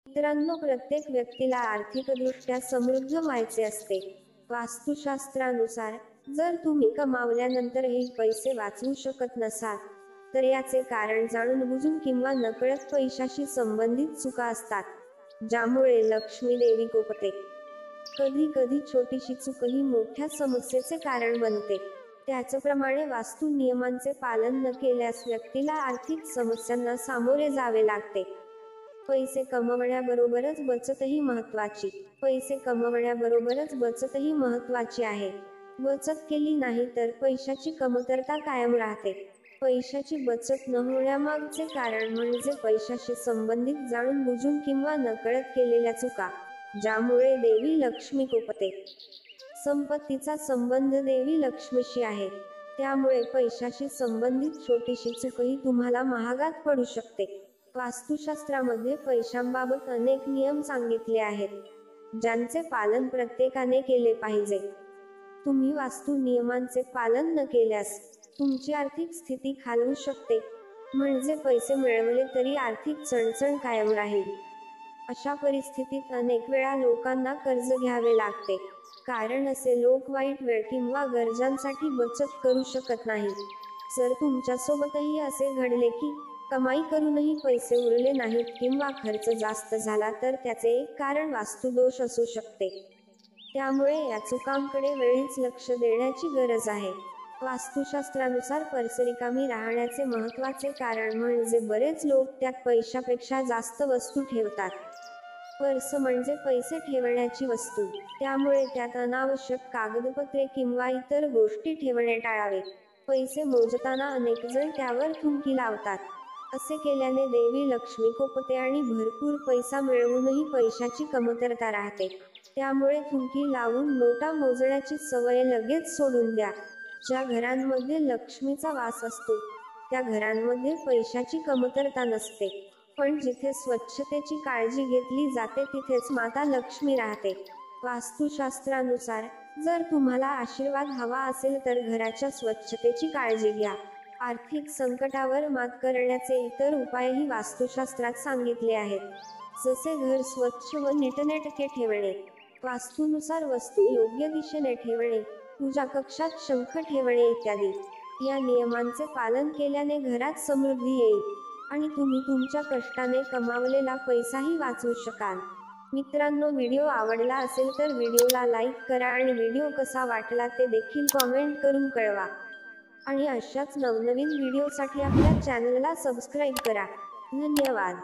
मित्रांनो, प्रत्येक व्यक्तीला आर्थिकदृष्ट्या समृद्ध व्हायचे असते. वास्तुशास्त्रानुसार जर तुम्ही कमावल्यानंतरही पैसे वाचवू शकत नसाल, तर याचे कारण जाणून-बुजून किंवा नकळत पैशाशी संबंधित चुका असतात, ज्यामुळे लक्ष्मी देवी कोपते. कधी-कधी छोटीशी चूकही मोठ्या समस्येचे कारण बनते. त्याचप्रमाणे वास्तू नियमांचे पालन न केल्यास व्यक्तीला आर्थिक समस्यांना सामोरे जावे लागते. पैसे कमवण्याबरोबरच बचतही महत्त्वाची. पैसे कमवण्याबरोबरच बचतही महत्त्वाची आहे. बचत केली नाही तर पैशाची कमतरता कायम राहते. पैशाची बचत न होण्यामागचे कारण म्हणजे पैशाशी संबंधित जाणून-बुजून किंवा नकळत केलेल्या चुका, ज्यामुळे देवी लक्ष्मी कोपते. संपत्तीचा संबंध देवी लक्ष्मीशी आहे, त्यामुळे पैशाशी संबंधित छोटीशी चूकही तुम्हाला महागात पडू शकते. वास्तुशास्त्रामध्ये पैशांबाबत अनेक नियम सांगितले आहेत, ज्यांचे पालन प्रत्येकाने केले पाहिजे. तुम्ही वास्तू नियमांचे पालन न केल्यास तुमची आर्थिक स्थिती खालवू शकते, म्हणजे पैसे मिळवले तरी आर्थिक चणचण कायम राहील. अशा परिस्थितीत अनेक वेळा लोकांना कर्ज घ्यावे लागते, कारण असे लोक वाईट वेळ किंवा गरजांसाठी बचत करू शकत नाहीत. जर तुमच्यासोबतही असे घडले की कमाई करूनही पैसे उरले नाहीत किंवा खर्च जास्त झाला, तर त्याचे एक कारण वास्तुदोष असू शकते. त्यामुळे या चुकांकडे वेळीच लक्ष देण्याची गरज आहे. वास्तुशास्त्रानुसार पर्स रिकामी राहण्याचे महत्त्वाचे कारण म्हणजे बरेच लोक त्यात पैशापेक्षा जास्त वस्तू ठेवतात. पर्स म्हणजे पैसे ठेवण्याची वस्तू, त्यामुळे त्यात अनावश्यक कागदपत्रे किंवा इतर गोष्टी ठेवणे टाळावे. पैसे मोजताना अनेक जण त्यावर थुंकी लावतात. असे केल्याने देवी लक्ष्मी कोपते आणि भरपूर पैसा मिळवूनही पैशाची कमतरता राहते. त्यामुळे थुंकी लावून नोटा मोजण्याची सवय लगेच सोडून द्या. ज्या घरांमध्ये लक्ष्मीचा वास असतो, त्या घरांमध्ये पैशाची कमतरता नसते. पण जिथे स्वच्छतेची काळजी घेतली जाते तिथेच माता लक्ष्मी राहते. वास्तुशास्त्रानुसार जर तुम्हाला आशीर्वाद हवा असेल तर घराच्या स्वच्छतेची काळजी घ्या. आर्थिक संकटावर मात करण्याचे इतर उपायही वास्तुशास्त्रात सांगितले आहेत, जसे घर स्वच्छ व नीटनेटके ठेवणे, वास्तूनुसार वस्तू योग्य दिशेने ठेवणे, पूजा कक्षात शंख ठेवणे इत्यादी. या नियमांचे पालन केल्याने घरात समृद्धी येईल आणि तुम्ही तुमच्या कष्टाने कमावलेला पैसाही वाचवू शकाल. मित्रांनो, व्हिडिओ आवडला असेल तर व्हिडिओला लाईक करा आणि व्हिडिओ कसा वाटला ते देखील कॉमेंट करून कळवा. आणि अशाच नवनवीन व्हिडिओसाठी आपल्या चॅनलला सबस्क्राईब करा. धन्यवाद.